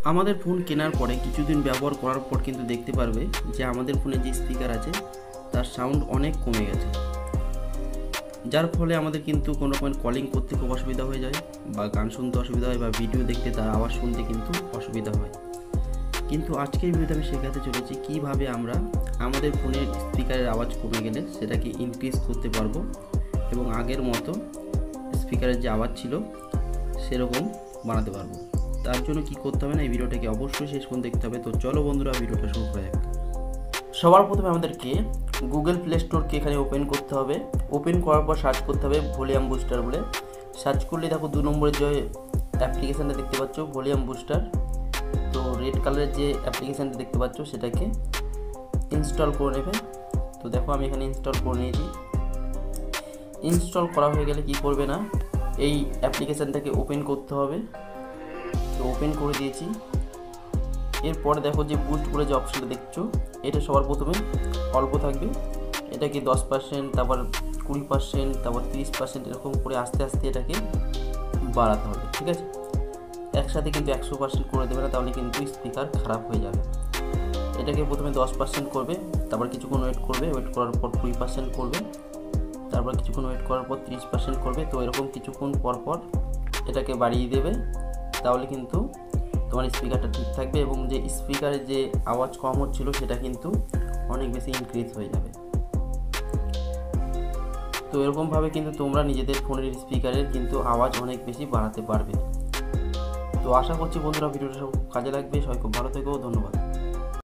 আমাদের ফোন কেনার পরে কিছুদিন ব্যবহার করার পর কিন্তু দেখতে পারবে যে আমাদের ফোনে যে স্পিকার আছে তার সাউন্ড অনেক কমে গেছে, যার ফলে আমাদের কিন্তু কোনো রকমের কলিং করতে খুব অসুবিধা হয়ে যায়, বা গান শুনতে অসুবিধা হয়, বা ভিডিও দেখতে তার আওয়াজ শুনতে কিন্তু অসুবিধা হয়। কিন্তু আজকের ভিডিওতে আমি শেখাতে চলেছি কীভাবে আমরা আমাদের ফোনের স্পিকারের আওয়াজ কমে গেলে সেটাকে ইনক্রিজ করতে পারবো এবং আগের মতো স্পিকারের যে আওয়াজ ছিল সেরকম বানাতে পারবো। তার জন্য কি করতে হবে না, এই ভিডিওটাকে অবশ্যই শেষ পর্যন্ত দেখতে হবে। তো চলো বন্ধুরা, ভিডিওটা শুরু করা যাক। সবার প্রথমে আমাদেরকে গুগল প্লে স্টোরকে এখানে ওপেন করতে হবে। ওপেন করার পর সার্চ করতে হবে ভলিউম বুস্টার বলে। সার্চ করলে দেখো 2 নম্বরের যে অ্যাপ্লিকেশানটা দেখতে পাচ্ছ ভলিউম বুস্টার, তো রেড কালারের যে অ্যাপ্লিকেশানটা দেখতে পাচ্ছ সেটাকে ইনস্টল করে নেবে। তো দেখো আমি এখানে ইনস্টল করে নিয়েছি। ইনস্টল করা হয়ে গেলে কি করবে না, এই অ্যাপ্লিকেশানটাকে ওপেন করতে হবে। তো ওপেন করে দিয়েছি। এরপরে দেখো যে বুস্ট করে যে অপশানটা দেখছো, এটা সবার প্রথমে অল্প থাকবে, এটাকে 10%, তারপর 20%, তারপর 30% এরকম করে আস্তে আস্তে এটাকে বাড়াতে হবে, ঠিক আছে? একসাথে কিন্তু 100% করে দেবে না, তাহলে কিন্তু স্পিকার খারাপ হয়ে যাবে। এটাকে প্রথমে 10% করবে, তারপর কিছুক্ষণ ওয়েট করবে, ওয়েট করার পর 20% করবে, তারপর কিছুক্ষণ ওয়েট করার পর 30% করবে। তো এরকম কিছুক্ষণ পর পর এটাকে বাড়িয়ে দেবে, তাহলে কিন্তু তোমার স্পিকারটা ঠিক থাকবে এবং যে স্পিকারের যে আওয়াজ কম হচ্ছিল সেটা কিন্তু অনেক বেশি ইনক্রিজ হয়ে যাবে। তো এরকমভাবে কিন্তু তোমরা নিজেদের ফোনের স্পিকারের কিন্তু আওয়াজ অনেক বেশি বাড়াতে পারবে। তো আশা করছি বন্ধুরা ভিডিওটা সব কাজে লাগবে। সবাই খুব ভালো থেকো, ধন্যবাদ।